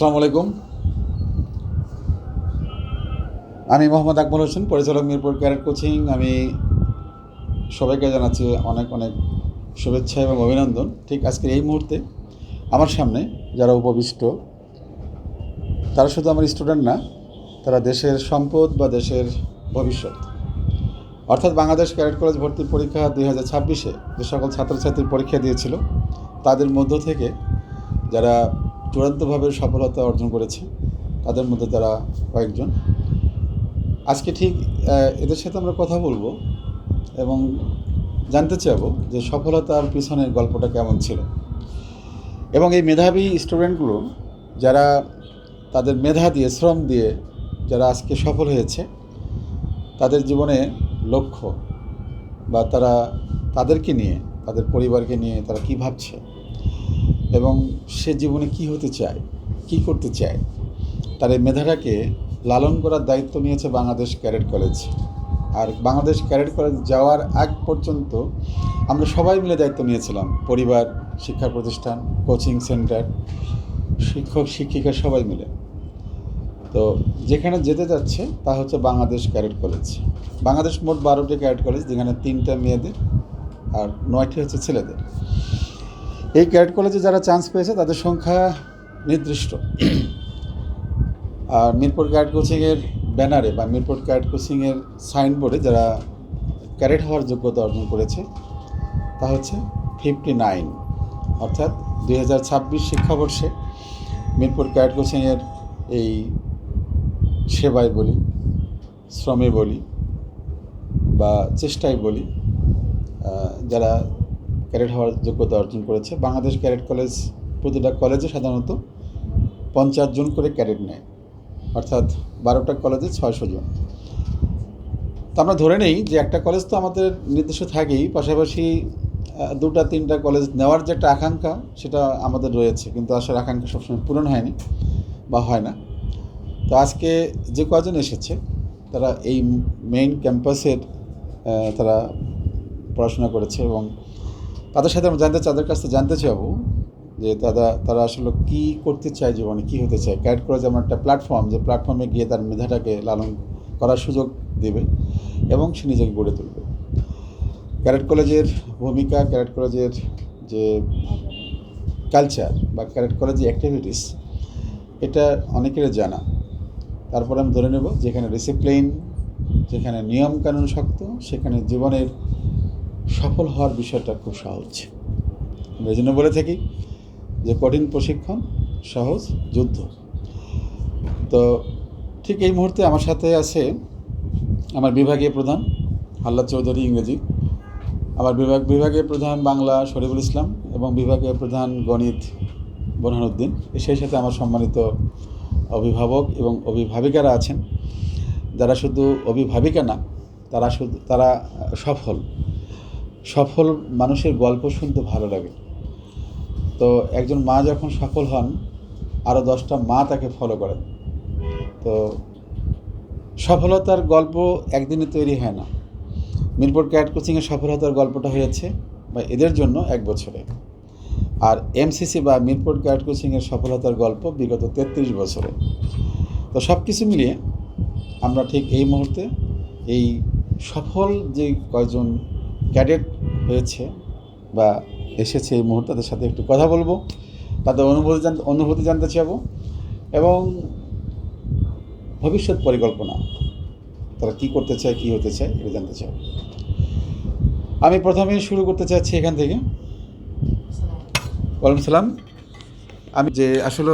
আসসালামু আলাইকুম। আমি মোহাম্মদ আকমল হোসেন, পরিচালক মিরপুর ক্যারেট কোচিং। আমি সবাইকে জানাচ্ছি অনেক অনেক শুভেচ্ছা এবং অভিনন্দন। ঠিক আজকের এই মুহূর্তে আমার সামনে যারা উপবিষ্ট, তারা শুধু আমার স্টুডেন্ট না, তারা দেশের সম্পদ বা দেশের ভবিষ্যৎ। অর্থাৎ বাংলাদেশ ক্যারেট কলেজ ভর্তি পরীক্ষা 2026-এ যে সকল ছাত্রছাত্রী পরীক্ষা দিয়েছিল, তাদের মধ্য থেকে যারা চূড়ান্তভাবে সফলতা অর্জন করেছে, তাদের মধ্যে তারা কয়েকজন। আজকে ঠিক এদের সাথে আমরা কথা বলবো এবং জানতে চাইব যে সফলতার পিছনের গল্পটা কেমন ছিল, এবং এই মেধাবী স্টুডেন্টগুলো যারা তাদের মেধা দিয়ে, শ্রম দিয়ে যারা আজকে সফল হয়েছে, তাদের জীবনে লক্ষ্য বা তারা তাদেরকে নিয়ে, তাদের পরিবারকে নিয়ে তারা কী ভাবছে এবং সে জীবনে কি হতে চায়, কি করতে চায়, তার এই মেধাটাকে লালন করার দায়িত্ব নিয়েছে বাংলাদেশ ক্যাডেট কলেজ। আর বাংলাদেশ ক্যাডেট কলেজ যাওয়ার আগ পর্যন্ত আমরা সবাই মিলে দায়িত্ব নিয়েছিলাম, পরিবার, শিক্ষা প্রতিষ্ঠান, কোচিং সেন্টার, শিক্ষক শিক্ষিকা সবাই মিলে। তো যেখানে যেতে যাচ্ছে তা হচ্ছে বাংলাদেশ ক্যাডেট কলেজ। বাংলাদেশ মোট 12টি ক্যাডেট কলেজ, যেখানে 3টা মেয়েদের আর 9টি হচ্ছে ছেলেদের। এই ক্যাডেট কলেজে যারা চান্স পেয়েছে তাদের সংখ্যা নির্দিষ্ট। আর মিরপুর ক্যাডেট কোচিংয়ের ব্যানারে বা মিরপুর ক্যাডেট কোচিংয়ের সাইনবোর্ডে যারা ক্যাডেট হওয়ার যোগ্যতা অর্জন করেছে তা হচ্ছে 59। অর্থাৎ 2026 শিক্ষাবর্ষে মিরপুর ক্যাডেট কোচিংয়ের এই সেবায় বলি, শ্রমে বলি বা চেষ্টায় বলি, যারা ক্যাডেট হওয়ার যোগ্যতা অর্জন করেছে, বাংলাদেশ ক্যাডেট কলেজ প্রতিটা কলেজে সাধারণত 50 জন করে ক্যাডেট নেয়, অর্থাৎ 12টা কলেজে 600 জন। তো আমরা ধরে নেই যে একটা কলেজ তো আমাদের নির্দিষ্ট থাকেই, পাশাপাশি 2-3টা কলেজ নেওয়ার যে একটা আকাঙ্ক্ষা সেটা আমাদের রয়েছে, কিন্তু আসলে আকাঙ্ক্ষা সবসময় পূরণ হয়নি বা হয় না। তো আজকে যে কজন এসেছে তারা এই মেইন ক্যাম্পাসের তারা পড়াশোনা করেছে, এবং তাদের সাথে আমরা তাদের কাছ থেকে জানতে চাইব যে তারা আসলে কী করতে চায় জীবনে, কী হতে চায়। ক্যাডেট কলেজ এমন একটা প্ল্যাটফর্ম, যে প্ল্যাটফর্মে গিয়ে তার মেধাটাকে লালন করার সুযোগ দেবে এবং সে নিজেকে গড়ে তুলবে। ক্যাডেট কলেজের ভূমিকা, ক্যাডেট কলেজের যে কালচার বা ক্যাডেট কলেজের অ্যাক্টিভিটিস, এটা অনেকেরই জানা। তারপরে আমি ধরে নেব যেখানে ডিসিপ্লিন, যেখানে নিয়মকানুন শক্ত, সেখানে জীবনের সফল হওয়ার বিষয়টা খুব সহজ। আমরা এই জন্য বলে থাকি যে কঠিন প্রশিক্ষণ, সহজ যুদ্ধ। তো ঠিক এই মুহূর্তে আমার সাথে আছে আমার বিভাগীয় প্রধান আল্লাহ চৌধুরী ইংরেজি, আমার বিভাগীয় প্রধান বাংলা শরীফুল ইসলাম, এবং বিভাগীয় প্রধান গণিত বোরহানুদ্দিন। সেই সাথে আমার সম্মানিত অভিভাবক এবং অভিভাবিকারা আছেন, যারা শুধু অভিভাবিকা না, তারা সফল মানুষের গল্প শুনতে ভালো লাগে। তো একজন মা যখন সফল হন, আরও 10টা মা তাকে ফলো করেন। তো সফলতার গল্প একদিনে তৈরি হয় না। মিরপুর ক্যাডেট কোচিংয়ের সফলতার গল্পটা হয়েছে বা এদের জন্য 1 বছরে, আর এমসিসি বা মিরপুর ক্যাডেট কোচিংয়ের সফলতার গল্প বিগত 33 বছরে। তো সব কিছু মিলিয়ে আমরা ঠিক এই মুহূর্তে এই সফল যে কয়জন ক্যাডেট হয়েছে বা এসেছে এই মুহূর্তে, তাদের সাথে একটু কথা বলবো, তাদের অনুভূতি জানতে চাইব, এবং ভবিষ্যৎ পরিকল্পনা, তারা কী করতে চায়, কী হতে চায়, এটা জানতে চাইব। আমি প্রথমে শুরু করতে চাচ্ছি এখান থেকে। ওয়ালাইকুম সালাম। আমি যে আসলে